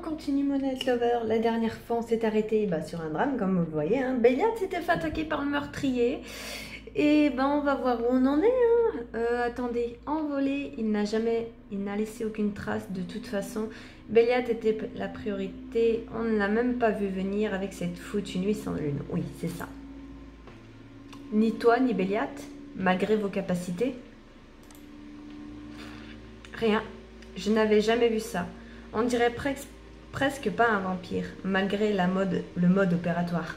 continue mon Night Lover. La dernière fois, on s'est arrêté sur un drame, comme vous le voyez. Hein. Béliat s'était fait attaquer par le meurtrier. Et on va voir où on en est. Hein. Attendez, envolé, il n'a laissé aucune trace de toute façon. Béliat était la priorité. On ne l'a même pas vu venir avec cette foutue nuit sans lune. Oui, c'est ça. Ni toi, ni Béliat, malgré vos capacités. Rien. Je n'avais jamais vu ça. On dirait presque pas un vampire, malgré le mode opératoire.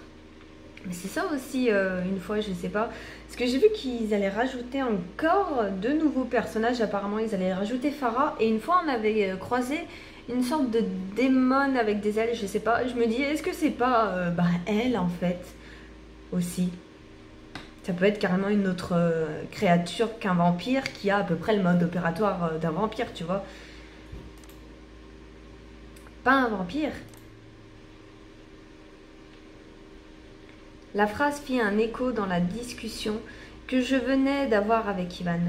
Mais c'est ça aussi, une fois, je sais pas. Parce que j'ai vu qu'ils allaient rajouter encore de nouveaux personnages. Apparemment, ils allaient rajouter Farah. Et une fois, on avait croisé une sorte de démon avec des ailes, je sais pas. Je me dis, est-ce que c'est pas elle, en fait, aussi? Ça peut être carrément une autre créature qu'un vampire qui a à peu près le mode opératoire d'un vampire, tu vois. Pas un vampire. La phrase fit un écho dans la discussion que je venais d'avoir avec Ivan.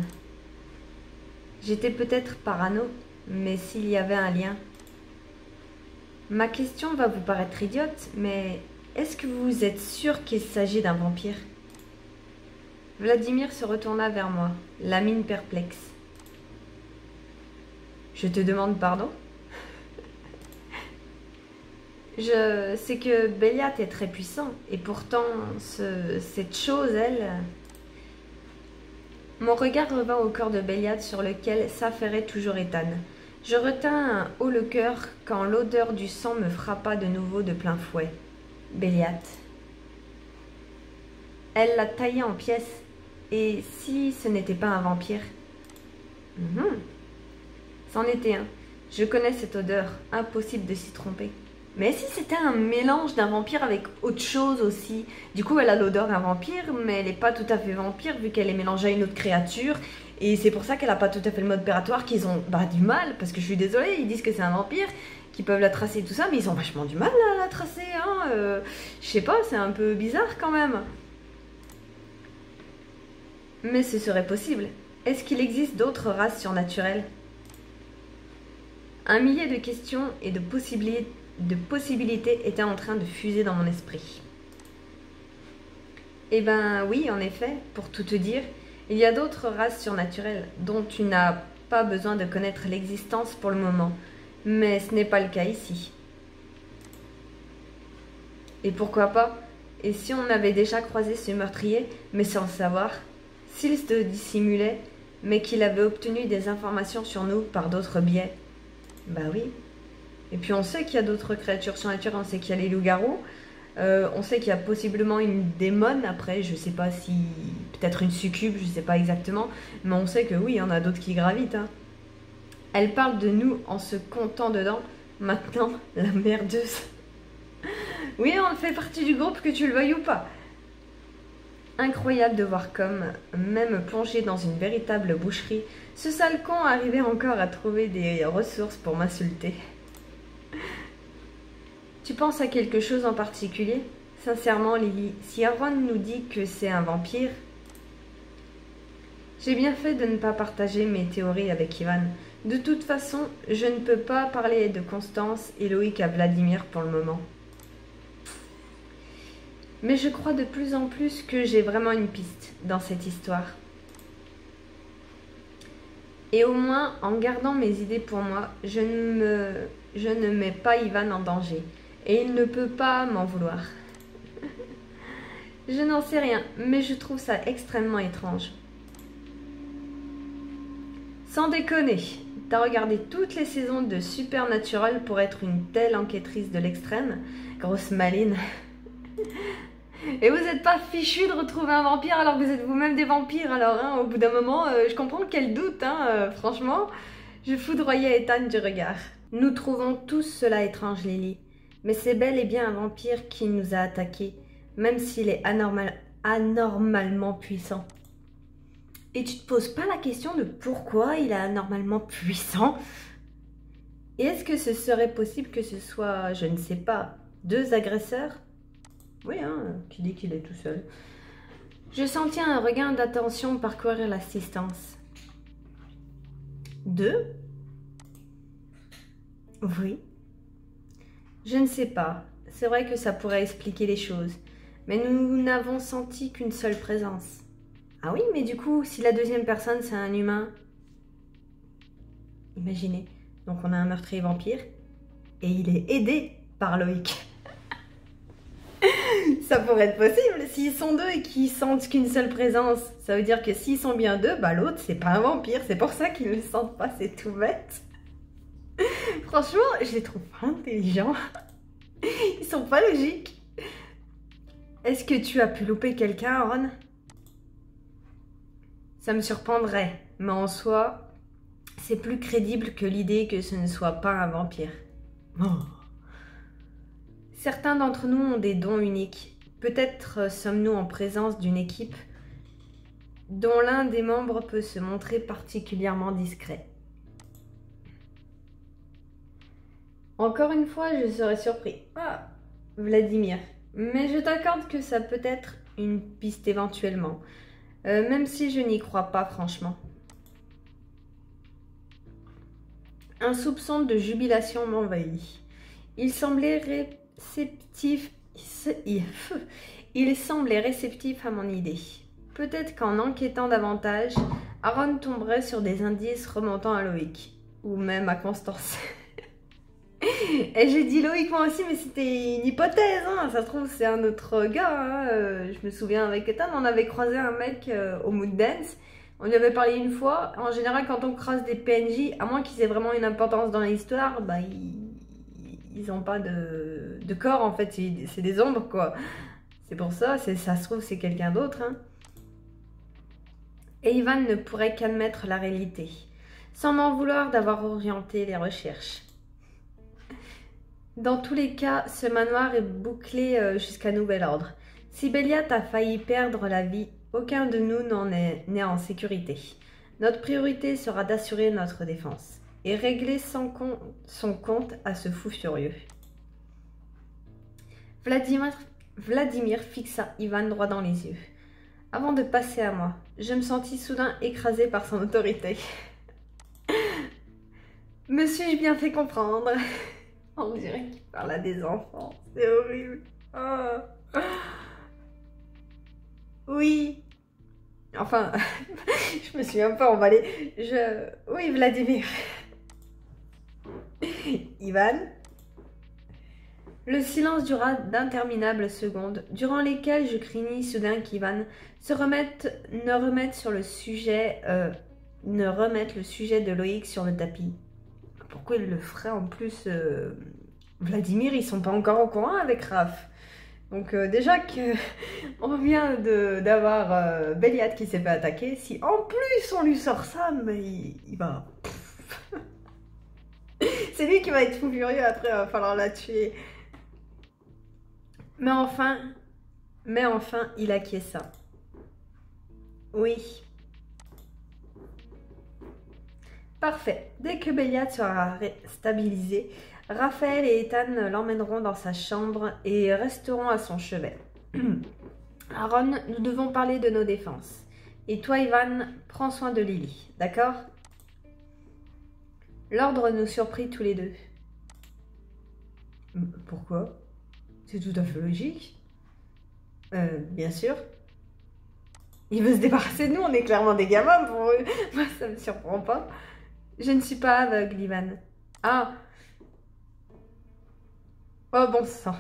J'étais peut-être parano, mais s'il y avait un lien. Ma question va vous paraître idiote, mais est-ce que vous êtes sûr qu'il s'agit d'un vampire? Vladimir se retourna vers moi, la mine perplexe. Je te demande pardon? Je sais que Béliat est très puissant, et pourtant, cette chose, elle... Mon regard revint au corps de Béliat sur lequel s'affairait toujours Ethan. Je retins un haut le cœur quand l'odeur du sang me frappa de nouveau de plein fouet. Béliat. Elle l'a taillé en pièces, et si ce n'était pas un vampire? C'en était un. Je connais cette odeur, impossible de s'y tromper. Mais si c'était un mélange d'un vampire avec autre chose aussi? Du coup, elle a l'odeur d'un vampire, mais elle n'est pas tout à fait vampire vu qu'elle est mélangée à une autre créature. Et c'est pour ça qu'elle n'a pas tout à fait le mode opératoire, qu'ils ont du mal, parce que je suis désolée, ils disent que c'est un vampire, qu'ils peuvent la tracer et tout ça, mais ils ont vachement du mal à la tracer. Hein. Je sais pas, c'est un peu bizarre quand même. Mais ce serait possible. Est-ce qu'il existe d'autres races surnaturelles? Un millier de questions et de possibilités étaient en train de fuser dans mon esprit. Eh ben oui, en effet, pour tout te dire, il y a d'autres races surnaturelles dont tu n'as pas besoin de connaître l'existence pour le moment, mais ce n'est pas le cas ici. Et pourquoi pas? Et si on avait déjà croisé ce meurtrier, mais sans le savoir? S'il se dissimulait, mais qu'il avait obtenu des informations sur nous par d'autres biais? Bah oui. Et puis on sait qu'il y a d'autres créatures surnaturelles, on sait qu'il y a les loups-garous, on sait qu'il y a possiblement une démone, après je sais pas si... peut-être une succube, je sais pas exactement, mais on sait que oui, il y en a d'autres qui gravitent. Hein. Elle parle de nous en se comptant dedans, maintenant la merdeuse. Oui, on fait partie du groupe que tu le veuilles ou pas. Incroyable de voir comme, même plongé dans une véritable boucherie, ce sale con arrivait encore à trouver des ressources pour m'insulter. Tu penses à quelque chose en particulier? Sincèrement, Lily, si Aaron nous dit que c'est un vampire... J'ai bien fait de ne pas partager mes théories avec Ivan. De toute façon, je ne peux pas parler de Constance et Loïc à Vladimir pour le moment. Mais je crois de plus en plus que j'ai vraiment une piste dans cette histoire. Et au moins, en gardant mes idées pour moi, je ne mets pas Ivan en danger. Et il ne peut pas m'en vouloir. Je n'en sais rien, mais je trouve ça extrêmement étrange. Sans déconner, t'as regardé toutes les saisons de Supernatural pour être une telle enquêtrice de l'extrême? Grosse maline. Et vous n'êtes pas fichu de retrouver un vampire alors que vous êtes vous-même des vampires alors, hein, au bout d'un moment, je comprends qu'elle doute, hein, franchement. Je foudroyais Ethan du regard. Nous trouvons tous cela étrange, Lily. Mais c'est bel et bien un vampire qui nous a attaqués, même s'il est anormalement puissant. Et tu te poses pas la question de pourquoi il est anormalement puissant? Et est-ce que ce serait possible que ce soit, je ne sais pas, deux agresseurs? Oui, hein, qui dit qu'il est tout seul. Je sentis un regain d'attention parcourir l'assistance. Deux? Oui. Je ne sais pas. C'est vrai que ça pourrait expliquer les choses. Mais nous n'avons senti qu'une seule présence. Ah oui, mais du coup, si la deuxième personne c'est un humain... Imaginez, donc on a un meurtrier vampire et il est aidé par Loïc. Ça pourrait être possible, s'ils sont deux et qu'ils sentent qu'une seule présence. Ça veut dire que s'ils sont bien deux, bah l'autre c'est pas un vampire, c'est pour ça qu'ils ne le sentent pas, c'est tout bête. Franchement, je les trouve pas intelligents. Ils sont pas logiques. Est-ce que tu as pu louper quelqu'un, Aaron? Ça me surprendrait, mais en soi, c'est plus crédible que l'idée que ce ne soit pas un vampire. Oh. Certains d'entre nous ont des dons uniques. Peut-être sommes-nous en présence d'une équipe dont l'un des membres peut se montrer particulièrement discret. Encore une fois, je serais surpris. Ah, Vladimir. Mais je t'accorde que ça peut être une piste éventuellement. Même si je n'y crois pas franchement. Un soupçon de jubilation m'envahit. Il semblait réceptif à mon idée. Peut-être qu'en enquêtant davantage, Aaron tomberait sur des indices remontant à Loïc. Ou même à Constance. Et j'ai dit Loïc moi aussi, mais c'était une hypothèse, hein. Ça se trouve c'est un autre gars, hein. Je me souviens avec Ethan, on avait croisé un mec au Mood Dance. On lui avait parlé une fois. En général, quand on croise des PNJ, à moins qu'ils aient vraiment une importance dans l'histoire, bah ils ont pas de corps en fait, c'est des ombres quoi. C'est pour ça, ça se trouve c'est quelqu'un d'autre, hein. Et Ivan ne pourrait qu'admettre la réalité, sans m'en vouloir d'avoir orienté les recherches. Dans tous les cas, ce manoir est bouclé jusqu'à nouvel ordre. Si Béliat a failli perdre la vie, aucun de nous n'est en sécurité. Notre priorité sera d'assurer notre défense et régler son compte à ce fou furieux. Vladimir fixa Ivan droit dans les yeux. Avant de passer à moi, je me sentis soudain écrasée par son autorité. Me suis-je bien fait comprendre? On dirait qu'il parle à des enfants. C'est horrible. Oh. Oui. Enfin, je me suis un peu emballée. Oui, Vladimir. Ivan. Le silence dura d'interminables secondes, durant lesquelles je craignais soudain qu'Ivan ne remette le sujet de Loïc sur le tapis. Pourquoi il le ferait en plus Vladimir, ils sont pas encore au courant avec Raph. Donc déjà on vient d'avoir Béliat qui s'est fait attaquer. Si en plus on lui sort ça, mais il va... C'est lui qui va être fou furieux après, il va falloir la tuer. Mais enfin, il acquiesça. Oui. Parfait. Dès que Béliat sera stabilisé, Raphaël et Ethan l'emmèneront dans sa chambre et resteront à son chevet. Aaron, nous devons parler de nos défenses. Et toi, Ivan, prends soin de Lily, d'accord? L'ordre nous surprit tous les deux. Pourquoi? C'est tout à fait logique. Bien sûr. Il veut se débarrasser de nous, on est clairement des gamins pour eux. Moi, ça me surprend pas. Je ne suis pas aveugle, Ivan. Ah. Oh bon sang.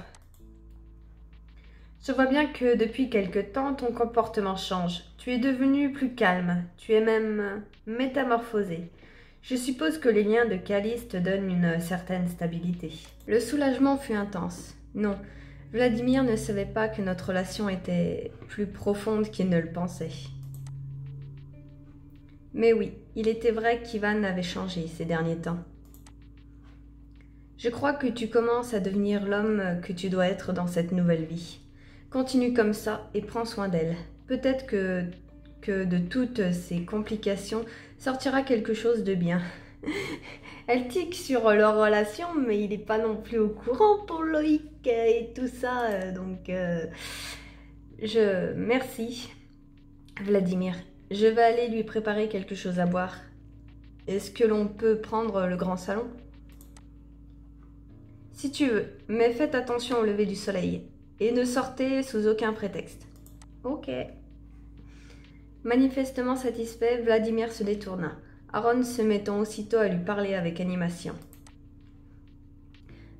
Je vois bien que depuis quelque temps, ton comportement change. Tu es devenu plus calme. Tu es même métamorphosé. Je suppose que les liens de Calice te donnent une certaine stabilité. Le soulagement fut intense. Non, Vladimir ne savait pas que notre relation était plus profonde qu'il ne le pensait. Mais oui, il était vrai qu'Ivan avait changé ces derniers temps. Je crois que tu commences à devenir l'homme que tu dois être dans cette nouvelle vie. Continue comme ça et prends soin d'elle. Peut-être que de toutes ces complications sortira quelque chose de bien. Elle tique sur leur relation, mais il n'est pas non plus au courant pour Loïc et tout ça. Donc, merci, Vladimir. Je vais aller lui préparer quelque chose à boire. Est-ce que l'on peut prendre le grand salon? Si tu veux, mais faites attention au lever du soleil. Et ne sortez sous aucun prétexte. Ok. Manifestement satisfait, Vladimir se détourna, Aaron se mettant aussitôt à lui parler avec animation.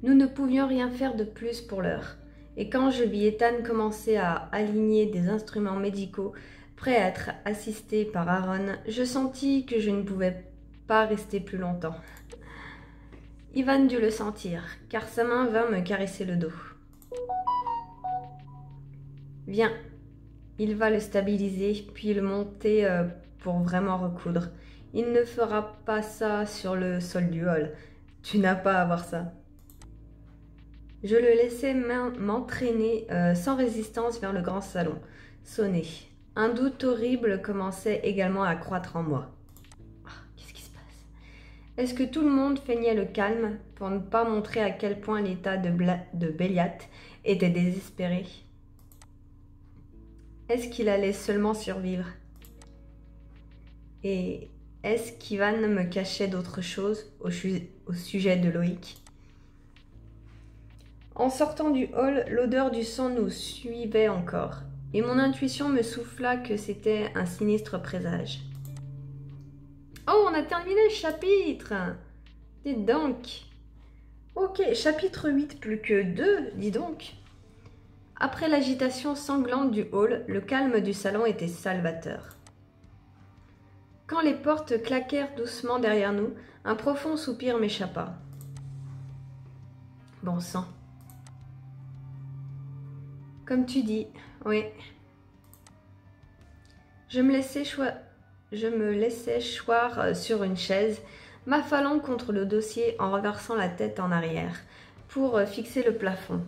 Nous ne pouvions rien faire de plus pour l'heure, et quand je vis Ethan commencer à aligner des instruments médicaux prêts à être assistés par Aaron, je sentis que je ne pouvais pas rester plus longtemps. Ivan dut le sentir, car sa main vint me caresser le dos. « Viens. » Il va le stabiliser, puis le monter pour vraiment recoudre. Il ne fera pas ça sur le sol du hall. Tu n'as pas à voir ça. Je le laissai m'entraîner sans résistance vers le grand salon. Sonné. Un doute horrible commençait également à croître en moi. Qu'est-ce qui se passe? Est-ce que tout le monde feignait le calme pour ne pas montrer à quel point l'état de Béliat était désespéré? Est-ce qu'il allait seulement survivre? Et est-ce qu'Ivan me cachait d'autres choses au sujet de Loïc? En sortant du hall, l'odeur du sang nous suivait encore, et mon intuition me souffla que c'était un sinistre présage. Oh, on a terminé le chapitre! Dis donc! Ok, chapitre 8, plus que 2, dis donc! Après l'agitation sanglante du hall, le calme du salon était salvateur. Quand les portes claquèrent doucement derrière nous, un profond soupir m'échappa. Bon sang. Comme tu dis, oui. Je me laissais choir sur une chaise, m'affalant contre le dossier en renversant la tête en arrière, pour fixer le plafond.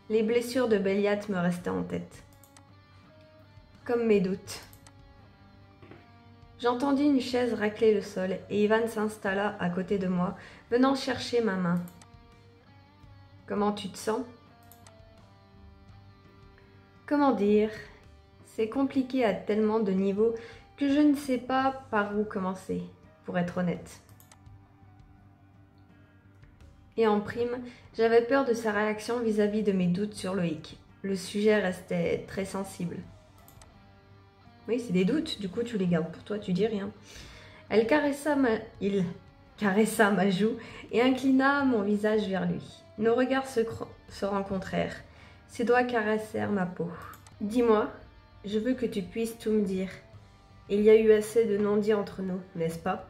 Les blessures de Béliat me restaient en tête. Comme mes doutes. J'entendis une chaise racler le sol et Ivan s'installa à côté de moi, venant chercher ma main. « Comment tu te sens ?» Comment dire? C'est compliqué à tellement de niveaux que je ne sais pas par où commencer, pour être honnête. Et en prime, j'avais peur de sa réaction vis-à-vis de mes doutes sur Loïc. Le sujet restait très sensible. Oui, c'est des doutes, du coup tu les gardes pour toi, tu dis rien. Il caressa ma joue et inclina mon visage vers lui. Nos regards se rencontrèrent. Ses doigts caressèrent ma peau. « Dis-moi, je veux que tu puisses tout me dire. Il y a eu assez de non-dits entre nous, n'est-ce pas ?»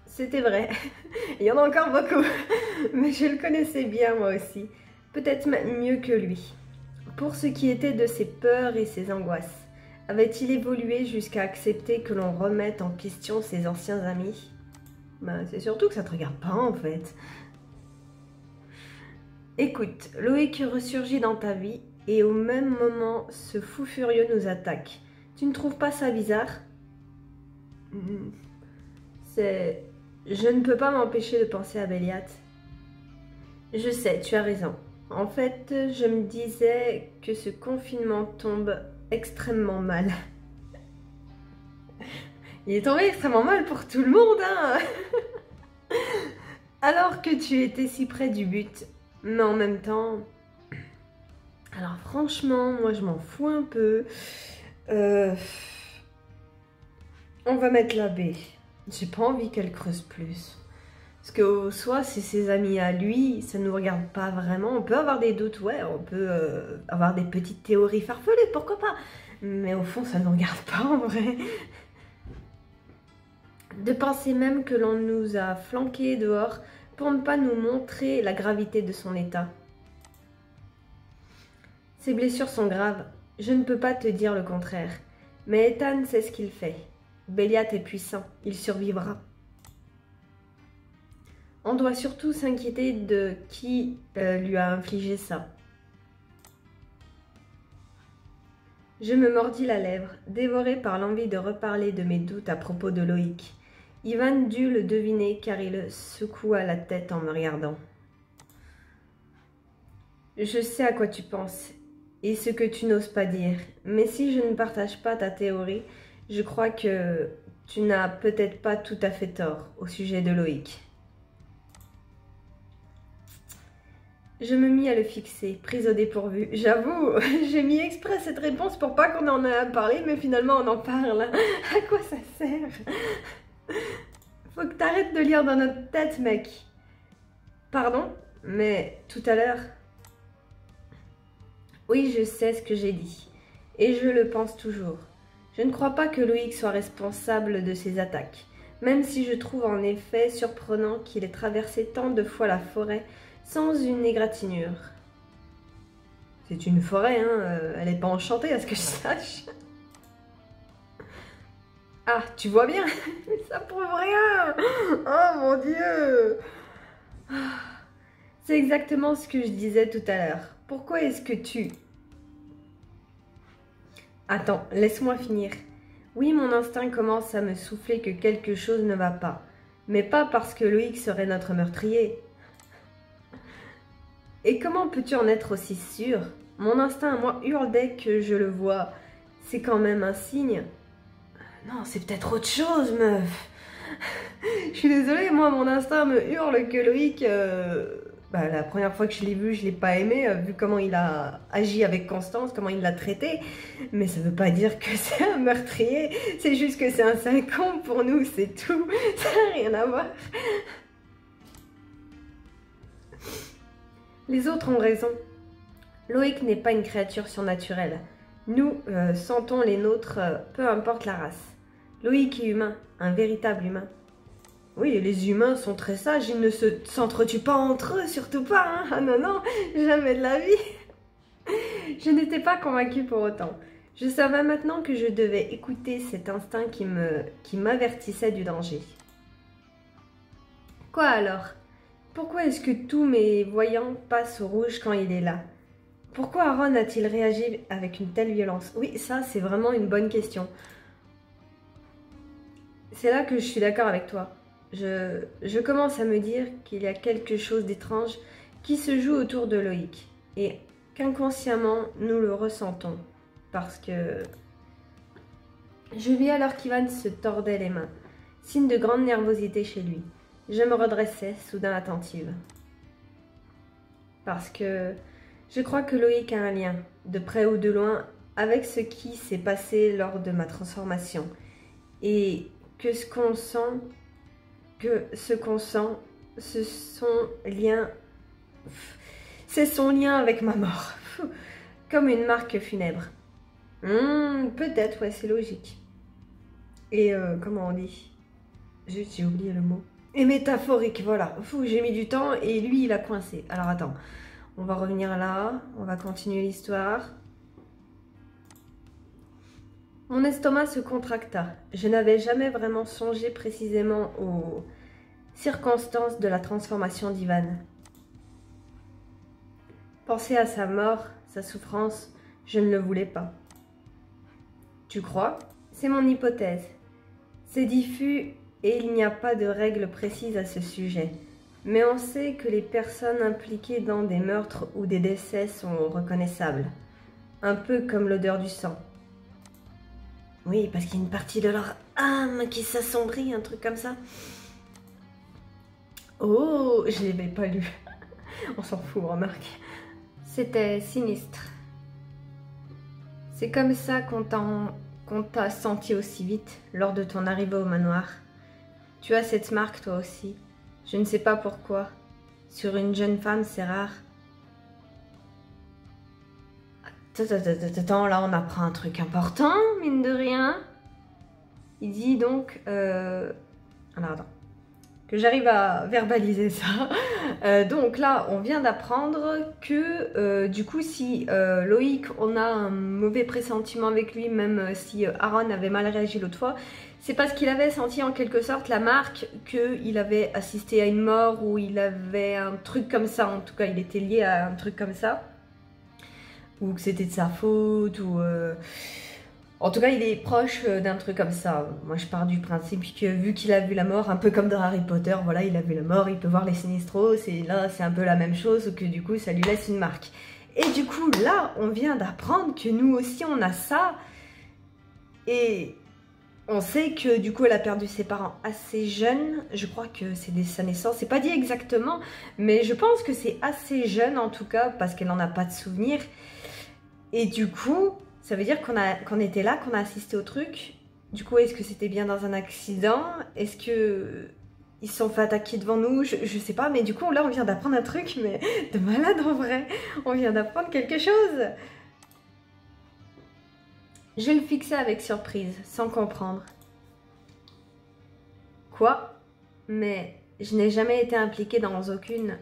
C'était vrai. Il y en a encore beaucoup. Mais je le connaissais bien moi aussi. Peut-être même mieux que lui. Pour ce qui était de ses peurs et ses angoisses, avait-il évolué jusqu'à accepter que l'on remette en question ses anciens amis? C'est surtout que ça te regarde pas en fait. Écoute, Loïc ressurgit dans ta vie et au même moment, ce fou furieux nous attaque. Tu ne trouves pas ça bizarre? Je ne peux pas m'empêcher de penser à Béliat. Je sais, tu as raison. En fait, je me disais que ce confinement tombe extrêmement mal. Il est tombé extrêmement mal pour tout le monde, hein. Alors que tu étais si près du but. Mais en même temps... Alors franchement, moi je m'en fous un peu. On va mettre la baie. J'ai pas envie qu'elle creuse plus. Parce que soit c'est ses amis à lui, ça ne nous regarde pas vraiment. On peut avoir des doutes, ouais, on peut avoir des petites théories farfelues, pourquoi pas. Mais au fond, ça ne nous regarde pas en vrai. De penser même que l'on nous a flanqués dehors pour ne pas nous montrer la gravité de son état. Ses blessures sont graves, je ne peux pas te dire le contraire. Mais Ethan sait ce qu'il fait. Béliat est puissant, il survivra. On doit surtout s'inquiéter de qui lui a infligé ça. Je me mordis la lèvre, dévorée par l'envie de reparler de mes doutes à propos de Loïc. Ivan dut le deviner car il secoua la tête en me regardant. Je sais à quoi tu penses et ce que tu n'oses pas dire, mais si je ne partage pas ta théorie, je crois que tu n'as peut-être pas tout à fait tort au sujet de Loïc. Je me mis à le fixer, prise au dépourvu. J'avoue, j'ai mis exprès cette réponse pour pas qu'on en ait à parler, mais finalement on en parle. À quoi ça sert? Faut que t'arrêtes de lire dans notre tête, mec. Pardon? Mais tout à l'heure... Oui, je sais ce que j'ai dit. Et je le pense toujours. Je ne crois pas que Loïc soit responsable de ces attaques. Même si je trouve en effet surprenant qu'il ait traversé tant de fois la forêt sans une égratignure. C'est une forêt, hein, elle n'est pas enchantée à ce que je sache. Ah, tu vois bien, ça prouve rien. Oh mon Dieu. C'est exactement ce que je disais tout à l'heure. Pourquoi est-ce que tu... Attends, laisse-moi finir. Oui, mon instinct commence à me souffler que quelque chose ne va pas. Mais pas parce que Loïc serait notre meurtrier. Et comment peux-tu en être aussi sûr? Mon instinct à moi hurle dès que je le vois. C'est quand même un signe. Non, c'est peut-être autre chose, meuf. Je suis désolée, moi, mon instinct me hurle que Loïc... la première fois que je l'ai vu, je l'ai pas aimé, vu comment il a agi avec Constance, comment il l'a traité. Mais ça veut pas dire que c'est un meurtrier, c'est juste que c'est un sale con pour nous, c'est tout. Ça n'a rien à voir. Les autres ont raison. Loïc n'est pas une créature surnaturelle. Nous sentons les nôtres, peu importe la race. Loïc est humain, un véritable humain. Oui, les humains sont très sages, ils ne s'entretuent pas entre eux, surtout pas, hein. Ah non, non, jamais de la vie. Je n'étais pas convaincue pour autant. Je savais maintenant que je devais écouter cet instinct qui m'avertissait du danger. Quoi alors? Pourquoi est-ce que tous mes voyants passent au rouge quand il est là? Pourquoi Aaron a-t-il réagi avec une telle violence? Oui, ça, c'est vraiment une bonne question. C'est là que je suis d'accord avec toi. Je commence à me dire qu'il y a quelque chose d'étrange qui se joue autour de Loïc et qu'inconsciemment nous le ressentons parce que... Je vis alors qu'Ivan se tordait les mains, signe de grande nervosité chez lui. Je me redressai, soudain attentive. Parce que je crois que Loïc a un lien, de près ou de loin, avec ce qui s'est passé lors de ma transformation et que ce qu'on sent... c'est son lien avec ma mort. Comme une marque funèbre. Peut-être, ouais, c'est logique. Et comment on dit? Juste, j'ai oublié le mot. Et métaphorique, voilà. J'ai mis du temps et lui, il a coincé. Alors attends, on va revenir là, on va continuer l'histoire. Mon estomac se contracta. Je n'avais jamais vraiment songé précisément aux circonstances de la transformation d'Ivan. Penser à sa mort, sa souffrance, je ne le voulais pas. Tu crois? C'est mon hypothèse. C'est diffus et il n'y a pas de règles précises à ce sujet. Mais on sait que les personnes impliquées dans des meurtres ou des décès sont reconnaissables. Un peu comme l'odeur du sang. Oui, parce qu'il y a une partie de leur âme qui s'assombrit, un truc comme ça. Oh, je ne l'avais pas lu. On s'en fout, remarque. C'était sinistre. C'est comme ça qu'on t'a senti aussi vite lors de ton arrivée au manoir. Tu as cette marque toi aussi. Je ne sais pas pourquoi. Sur une jeune femme, c'est rare. Attends, là on apprend un truc important, mine de rien. Il dit donc... Alors attends, que j'arrive à verbaliser ça. Donc là, on vient d'apprendre que du coup, si Loïc, on a un mauvais pressentiment avec lui, même si Aaron avait mal réagi l'autre fois, c'est parce qu'il avait senti en quelque sorte la marque qu'il avait assisté à une mort ou il avait un truc comme ça. En tout cas, il était lié à un truc comme ça. Ou que c'était de sa faute, ou... En tout cas, il est proche d'un truc comme ça. Moi, je pars du principe que vu qu'il a vu la mort, un peu comme dans Harry Potter, voilà, il a vu la mort, il peut voir les Sinistros, et là, c'est un peu la même chose, que du coup, ça lui laisse une marque. Et du coup, là, on vient d'apprendre que nous aussi, on a ça. Et On sait que du coup elle a perdu ses parents assez jeune, je crois que c'est dès sa naissance, c'est pas dit exactement, mais je pense que c'est assez jeune en tout cas parce qu'elle n'en a pas de souvenir. Et du coup, ça veut dire qu'on était là, qu'on a assisté au truc. Du coup, est-ce que c'était bien dans un accident? Est-ce que ils se sont fait attaquer devant nous? Je sais pas, mais du coup là on vient d'apprendre un truc, mais de malade en vrai. On vient d'apprendre quelque chose. Je le fixais avec surprise, sans comprendre. Quoi? Mais je n'ai jamais été impliquée dans aucune.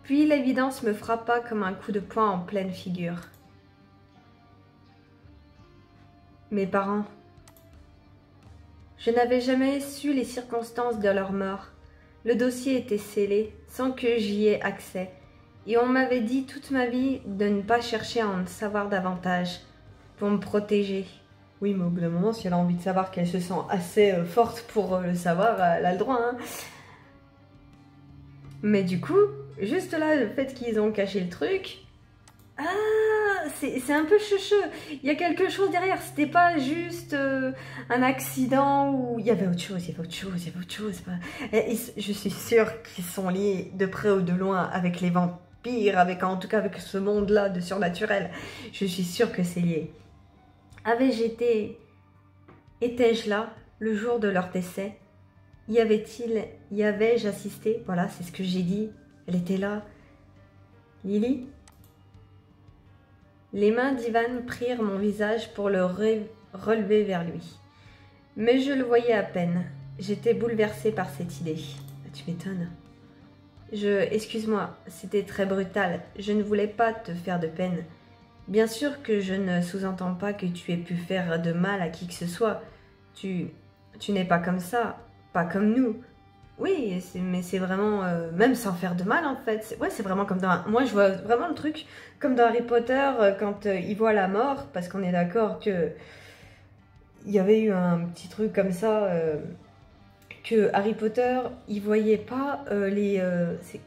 Puis l'évidence me frappa comme un coup de poing en pleine figure. Mes parents. Je n'avais jamais su les circonstances de leur mort. Le dossier était scellé, sans que j'y ai accès. Et on m'avait dit toute ma vie de ne pas chercher à en savoir davantage, pour me protéger. Oui, mais au bout d'un moment, si elle a envie de savoir qu'elle se sent assez forte pour le savoir, elle a le droit, hein. Mais du coup, juste là, le fait qu'ils ont caché le truc... Ah, c'est un peu cheveux. Il y a quelque chose derrière. C'était pas juste un accident où il y avait autre chose, il y avait autre chose, il y avait autre chose. Je suis sûre qu'ils sont liés de près ou de loin avec les vampires, avec en tout cas avec ce monde-là de surnaturel. Je suis sûre que c'est lié. Étais-je là le jour de leur décès? Y avais-je assisté? Voilà, c'est ce que j'ai dit. Elle était là. Lily? Les mains d'Ivan prirent mon visage pour le relever vers lui. Mais je le voyais à peine. J'étais bouleversée par cette idée. Ah, tu m'étonnes. Excuse-moi, c'était très brutal. Je ne voulais pas te faire de peine. Bien sûr que je ne sous-entends pas que tu aies pu faire de mal à qui que ce soit. Tu n'es pas comme ça, pas comme nous. Oui, mais c'est vraiment, même sans faire de mal en fait. Ouais, c'est vraiment comme dans... Moi, je vois vraiment le truc comme dans Harry Potter, quand il voit la mort, parce qu'on est d'accord que il y avait eu un petit truc comme ça, que Harry Potter, il voyait pas les...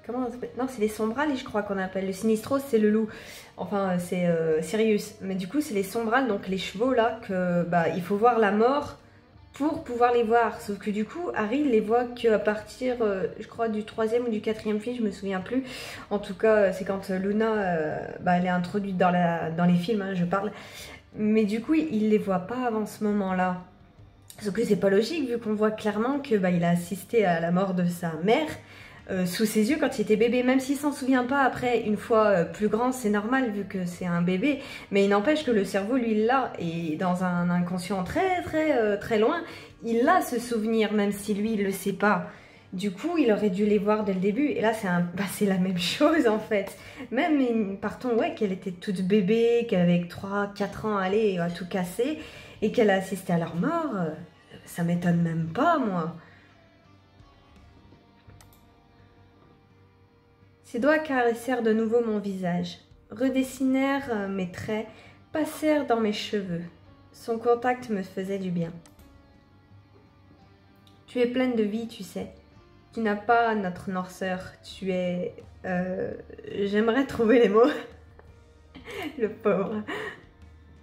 comment ça s'appelle? Non, c'est les sombrales, je crois qu'on appelle. Le Sinistros, c'est le loup. Enfin, c'est Sirius. Mais du coup, c'est les sombrales, donc les chevaux là, que bah, il faut voir la mort pour pouvoir les voir. Sauf que du coup, Harry il les voit qu'à partir, je crois, du 3e ou du 4e film, je me souviens plus. En tout cas, c'est quand Luna, bah, elle est introduite dans les films, hein, je parle. Mais du coup, il les voit pas avant ce moment-là. Sauf que c'est pas logique, vu qu'on voit clairement que bah, il a assisté à la mort de sa mère sous ses yeux quand il était bébé. Même s'il s'en souvient pas après, une fois plus grand, c'est normal vu que c'est un bébé. Mais il n'empêche que le cerveau, lui, il l'a. Et dans un inconscient très loin, il a ce souvenir, même si lui, il le sait pas. Du coup, il aurait dû les voir dès le début. Et là, c'est la même chose, en fait. Même, partons, ouais, qu'elle était toute bébé, qu'elle avait 3-4 ans, allez, à tout casser, et qu'elle a assisté à leur mort, ça m'étonne même pas, moi. Ses doigts caressèrent de nouveau mon visage, redessinèrent mes traits, passèrent dans mes cheveux. Son contact me faisait du bien. Tu es pleine de vie, tu sais. Tu n'as pas notre noirceur. Tu es... J'aimerais trouver les mots. Le pauvre.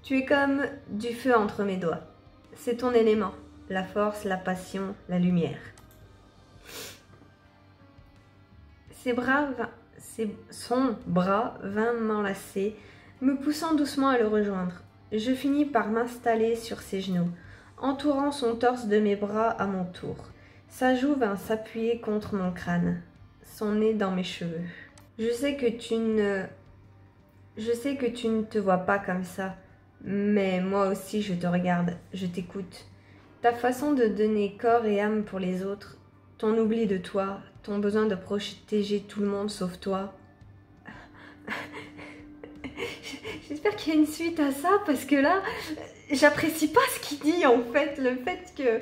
Tu es comme du feu entre mes doigts. C'est ton élément. La force, la passion, la lumière. Son bras vint m'enlacer, me poussant doucement à le rejoindre. Je finis par m'installer sur ses genoux, entourant son torse de mes bras à mon tour. Sa joue vint s'appuyer contre mon crâne, son nez dans mes cheveux. Je sais que tu ne te vois pas comme ça, mais moi aussi je te regarde, je t'écoute. Ta façon de donner corps et âme pour les autres, ton oubli de toi, ton besoin de protéger tout le monde sauf toi. J'espère qu'il y a une suite à ça, parce que là, j'apprécie pas ce qu'il dit en fait. Le fait que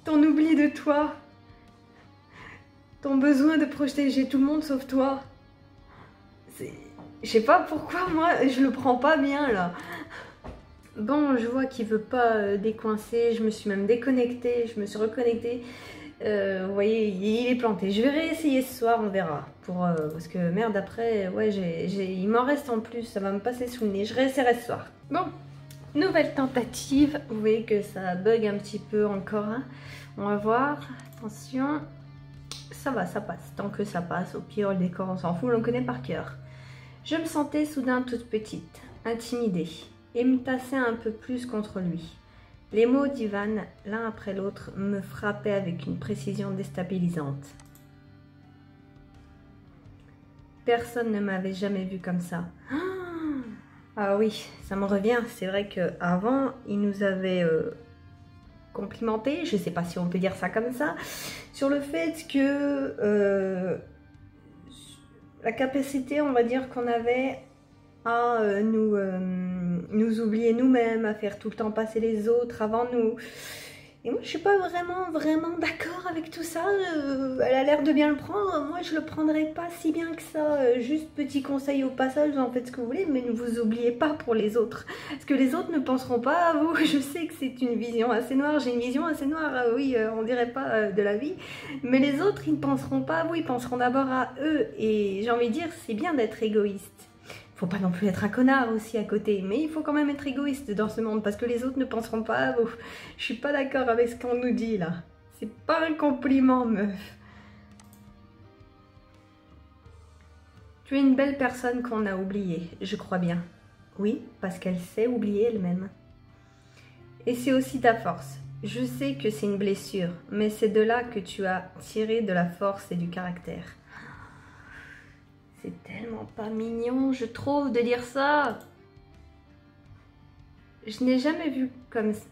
ton oubli de toi, ton besoin de protéger tout le monde sauf toi. Je sais pas pourquoi moi je le prends pas bien là. Bon, je vois qu'il veut pas décoincer, je me suis même déconnectée, je me suis reconnectée. Vous voyez, il est planté. Je vais réessayer ce soir, on verra. Parce que merde, après, ouais, il m'en reste en plus, ça va me passer sous le nez. Je réessayerai ce soir. Bon, Nouvelle tentative. Vous voyez que ça bug un petit peu encore. Hein. On va voir. Attention. Ça va, ça passe. Tant que ça passe, au pire, le décor, on s'en fout, on le connaît par cœur. Je me sentais soudain toute petite, intimidée, et me tassais un peu plus contre lui. Les mots d'Ivan, l'un après l'autre, me frappaient avec une précision déstabilisante. Personne ne m'avait jamais vue comme ça. Ah oui, ça me revient. C'est vrai qu'avant, il nous avait complimenté, je ne sais pas si on peut dire ça comme ça, sur le fait que la capacité, on va dire, qu'on avait à nous oublier nous-mêmes, à faire tout le temps passer les autres avant nous. Et moi, je suis pas vraiment d'accord avec tout ça. Elle a l'air de bien le prendre. Moi, je le prendrais pas si bien que ça. Juste petit conseil au passage, vous en faites ce que vous voulez, mais ne vous oubliez pas pour les autres. Parce que les autres ne penseront pas à vous. Je sais que c'est une vision assez noire. J'ai une vision assez noire, oui, on dirait pas de la vie. Mais les autres, ils ne penseront pas à vous. Ils penseront d'abord à eux. Et j'ai envie de dire, c'est bien d'être égoïste. Faut pas non plus être un connard aussi à côté, mais il faut quand même être égoïste dans ce monde parce que les autres ne penseront pas à vous. Je suis pas d'accord avec ce qu'on nous dit là. C'est pas un compliment, meuf. Tu es une belle personne qu'on a oubliée, je crois bien. Oui, parce qu'elle sait oublier elle-même. Et c'est aussi ta force. Je sais que c'est une blessure, mais c'est de là que tu as tiré de la force et du caractère. C'est tellement pas mignon, je trouve, de dire ça. Je n'ai jamais vu comme ça.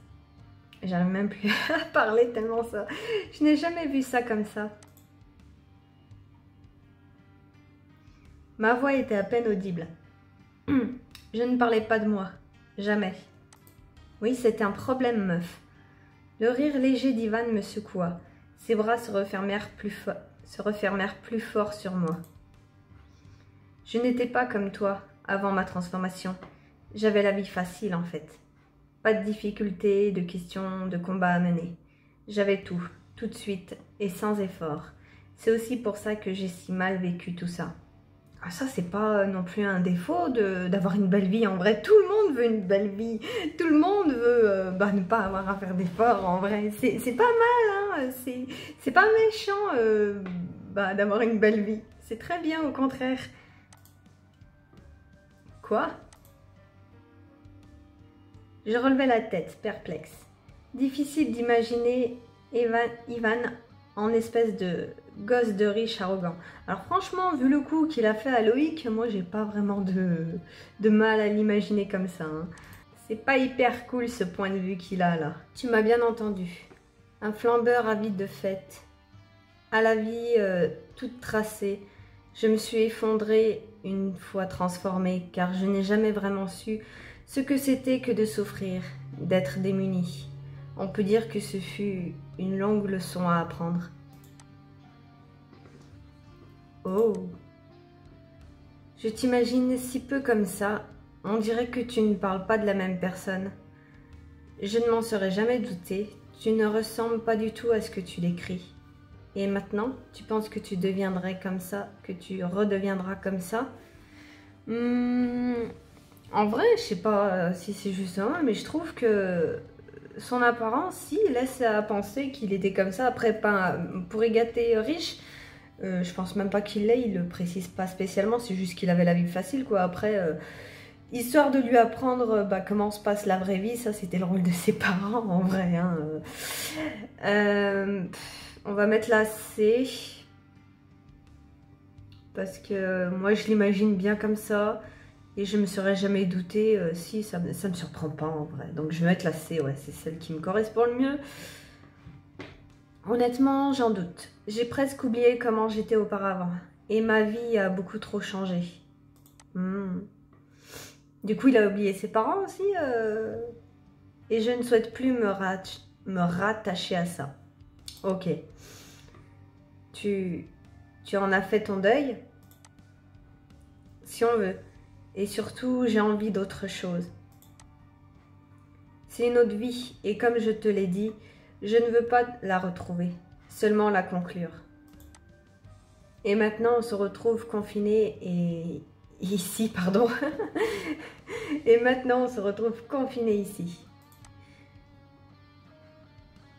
J'arrive même plus à parler tellement ça. Je n'ai jamais vu ça comme ça. Ma voix était à peine audible. Je ne parlais pas de moi. Jamais. Oui, c'était un problème, meuf. Le rire léger d'Ivan me secoua. Ses bras se refermèrent plus fort sur moi. Je n'étais pas comme toi avant ma transformation. J'avais la vie facile en fait. Pas de difficultés, de questions, de combats à mener. J'avais tout, tout de suite et sans effort. C'est aussi pour ça que j'ai si mal vécu tout ça. Ah, ça, c'est pas non plus un défaut d'avoir une belle vie. En vrai, tout le monde veut une belle vie. Tout le monde veut ne pas avoir à faire d'efforts. En vrai, c'est pas mal. Hein. C'est pas méchant d'avoir une belle vie. C'est très bien, au contraire. Quoi? Je relevai la tête, perplexe. Difficile d'imaginer Ivan en espèce de gosse de riche arrogant. Alors franchement, vu le coup qu'il a fait à Loïc, moi j'ai pas vraiment de mal à l'imaginer comme ça. Hein. C'est pas hyper cool ce point de vue qu'il a là. Tu m'as bien entendu. Un flambeur avide de fête. À la vie toute tracée. Je me suis effondrée une fois transformée, car je n'ai jamais vraiment su ce que c'était que de souffrir, d'être démunie. On peut dire que ce fut une longue leçon à apprendre. Oh, je t'imagine si peu comme ça, on dirait que tu ne parles pas de la même personne. Je ne m'en serais jamais douté, tu ne ressembles pas du tout à ce que tu décris. Et maintenant, tu penses que tu deviendrais comme ça, que tu redeviendras comme ça? En vrai, je sais pas si c'est juste ça, mais je trouve que son apparence, si, laisse à penser qu'il était comme ça. Après, pas pour y gâter riche, je pense même pas qu'il l'ait, il le précise pas spécialement, c'est juste qu'il avait la vie facile, quoi. Après, histoire de lui apprendre comment se passe la vraie vie, ça c'était le rôle de ses parents, en vrai. Hein. On va mettre la C. Parce que moi je l'imagine bien comme ça. Et je me serais jamais douté. Si, ça me surprend pas en vrai. Donc je vais mettre la C, ouais, c'est celle qui me correspond le mieux. Honnêtement, j'en doute. J'ai presque oublié comment j'étais auparavant. Et ma vie a beaucoup trop changé. Du coup, il a oublié ses parents aussi. Et je ne souhaite plus me rattacher à ça. Ok. Tu en as fait ton deuil? Si on veut. Et surtout, j'ai envie d'autre chose. C'est une autre vie. Et comme je te l'ai dit, je ne veux pas la retrouver. Seulement la conclure. Et maintenant, on se retrouve confinés et Ici, pardon. Et maintenant, on se retrouve confinés ici.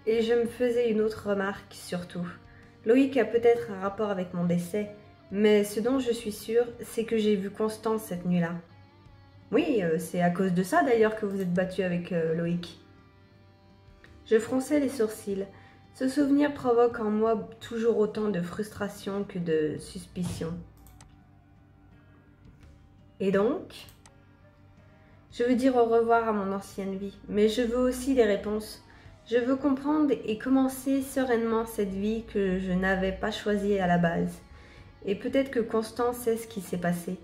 Et je me faisais une autre remarque, surtout. Loïc a peut-être un rapport avec mon décès, mais ce dont je suis sûre, c'est que j'ai vu Constance cette nuit-là. Oui, c'est à cause de ça d'ailleurs que vous êtes battu avec Loïc. Je fronçais les sourcils. Ce souvenir provoque en moi toujours autant de frustration que de suspicion. Et donc, je veux dire au revoir à mon ancienne vie, mais je veux aussi des réponses. Je veux comprendre et commencer sereinement cette vie que je n'avais pas choisie à la base. Et peut-être que Constance sait ce qui s'est passé.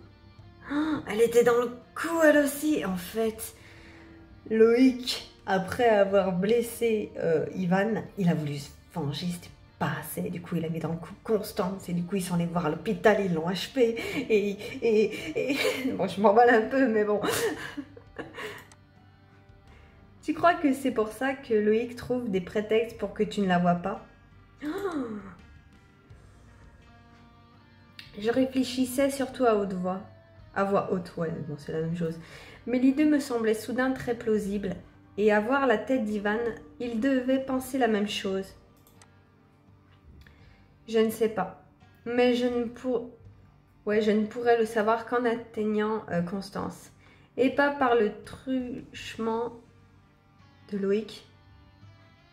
Oh, elle était dans le coup elle aussi. En fait, Loïc, après avoir blessé Ivan, il a voulu se venger, c'était pas assez. Du coup, il a mis dans le coup Constance et du coup, ils sont allés voir à l'hôpital, ils l'ont achevé. Et... Bon, je m'emballe un peu, mais bon... Tu crois que c'est pour ça que Loïc trouve des prétextes pour que tu ne la vois pas? Oh. Je réfléchissais surtout à haute voix. À voix haute, ouais, bon, c'est la même chose. Mais l'idée me semblait soudain très plausible. Et à voir la tête d'Ivan, il devait penser la même chose. Je ne sais pas. Mais je ne pourrais le savoir qu'en atteignant Constance. Et pas par le truchement de Loïc.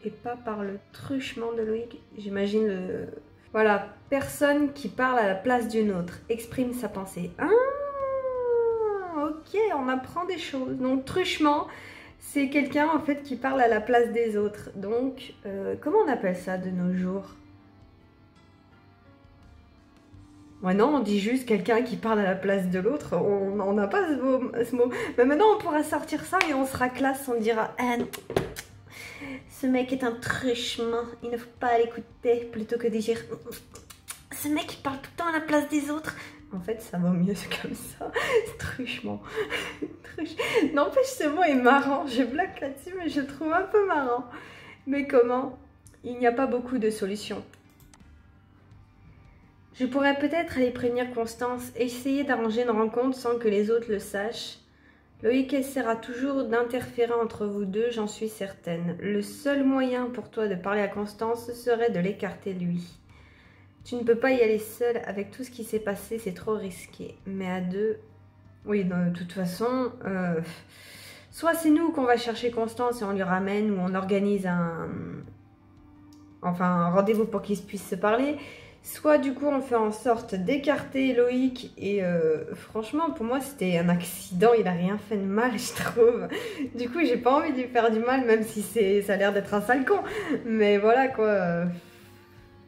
Et pas par le truchement de Loïc. J'imagine le... Voilà, personne qui parle à la place d'une autre exprime sa pensée. Ah, ok, on apprend des choses. Donc, truchement, c'est quelqu'un en fait qui parle à la place des autres. Donc, comment on appelle ça de nos jours? Ouais, non, on dit juste quelqu'un qui parle à la place de l'autre. On n'a pas ce mot. Mais maintenant, on pourra sortir ça et on sera classe. On dira ce mec est un truchement. Il ne faut pas l'écouter plutôt que de dire ce mec qui parle tout le temps à la place des autres. En fait, ça vaut mieux comme ça. Truchement. N'empêche, ce mot est marrant. Je blague là-dessus, mais je le trouve un peu marrant. Mais comment? Il n'y a pas beaucoup de solutions. Je pourrais peut-être aller prévenir Constance et essayer d'arranger une rencontre sans que les autres le sachent. Loïc essaiera toujours d'interférer entre vous deux, j'en suis certaine. Le seul moyen pour toi de parler à Constance serait de l'écarter lui. Tu ne peux pas y aller seule, avec tout ce qui s'est passé, c'est trop risqué. Mais à deux... Oui, de toute façon... Soit c'est nous qu'on va chercher Constance et on lui ramène, ou on organise un rendez-vous pour qu'ils puissent se parler... Soit du coup on fait en sorte d'écarter Loïc et franchement pour moi c'était un accident, il a rien fait de mal je trouve. Du coup j'ai pas envie de lui faire du mal même si ça a l'air d'être un sale con. Mais voilà quoi,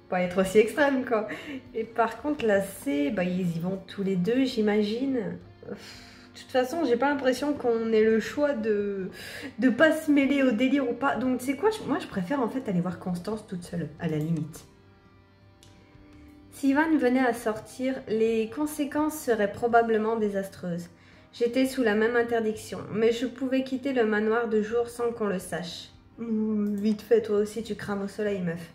pas être aussi extrême quoi. Et par contre la C, bah, ils y vont tous les deux j'imagine. De toute façon j'ai pas l'impression qu'on ait le choix de pas se mêler au délire ou pas. Donc tu sais quoi, moi je préfère en fait aller voir Constance toute seule à la limite. Si Ivan venait à sortir, les conséquences seraient probablement désastreuses. J'étais sous la même interdiction, mais je pouvais quitter le manoir de jour sans qu'on le sache. Vite fait, toi aussi tu crames au soleil, meuf.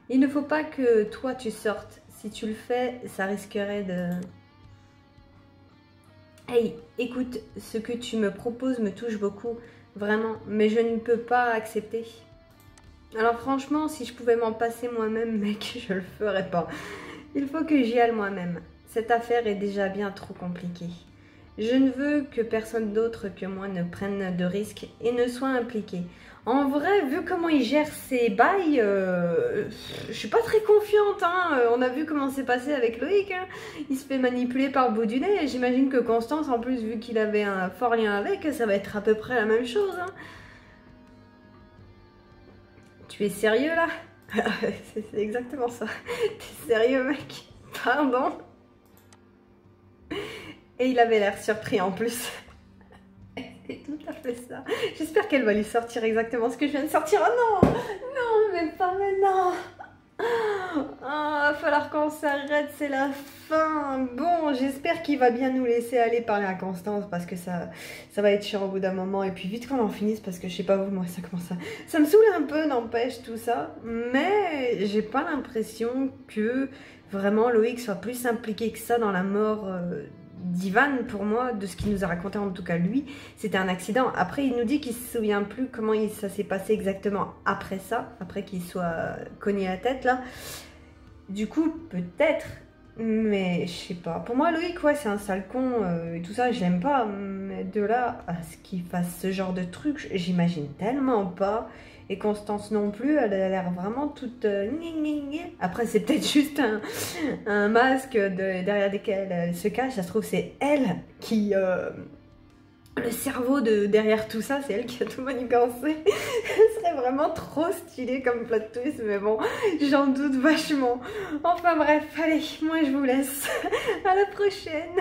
Il ne faut pas que toi tu sortes. Si tu le fais, ça risquerait de... Hey, écoute, ce que tu me proposes me touche beaucoup, vraiment, mais je ne peux pas accepter. Alors franchement, si je pouvais m'en passer moi-même, mec, je le ferais pas. Il faut que j'y aille moi-même. Cette affaire est déjà bien trop compliquée. Je ne veux que personne d'autre que moi ne prenne de risques et ne soit impliqué. En vrai, vu comment il gère ses bails, je suis pas très confiante. Hein. On a vu comment c'est passé avec Loïc. Hein. Il se fait manipuler par le bout du nez. J'imagine que Constance, en plus, vu qu'il avait un fort lien avec, ça va être à peu près la même chose. Hein. Tu es sérieux là? C'est exactement ça. T'es sérieux mec? Pardon? Et il avait l'air surpris en plus. C'est tout à fait ça. J'espère qu'elle va lui sortir exactement ce que je viens de sortir. Oh non! Non, mais pas maintenant! Va falloir qu'on s'arrête, c'est la fin. Bon, j'espère qu'il va bien nous laisser aller parler à Constance parce que ça va être chiant au bout d'un moment. Et puis vite qu'on en finisse parce que je sais pas vous, moi ça commence à... Ça me saoule un peu, n'empêche tout ça. Mais j'ai pas l'impression que vraiment Loïc soit plus impliqué que ça dans la mort d'Ivan, pour moi, de ce qu'il nous a raconté, en tout cas lui, c'était un accident. Après, il nous dit qu'il se souvient plus comment ça s'est passé exactement après ça, après qu'il soit cogné la tête, là. Du coup, peut-être, mais je sais pas. Pour moi, Loïc, ouais, c'est un sale con et tout ça, j'aime pas. Mais de là à ce qu'il fasse ce genre de truc, j'imagine tellement pas. Et Constance non plus, elle a l'air vraiment toute... Après, c'est peut-être juste un masque derrière lequel elle se cache. Ça se trouve, c'est elle qui... le cerveau derrière tout ça, c'est elle qui a tout manigancé. Ce serait vraiment trop stylé comme plot twist, mais bon, j'en doute vachement. Enfin bref, allez, moi je vous laisse. À la prochaine.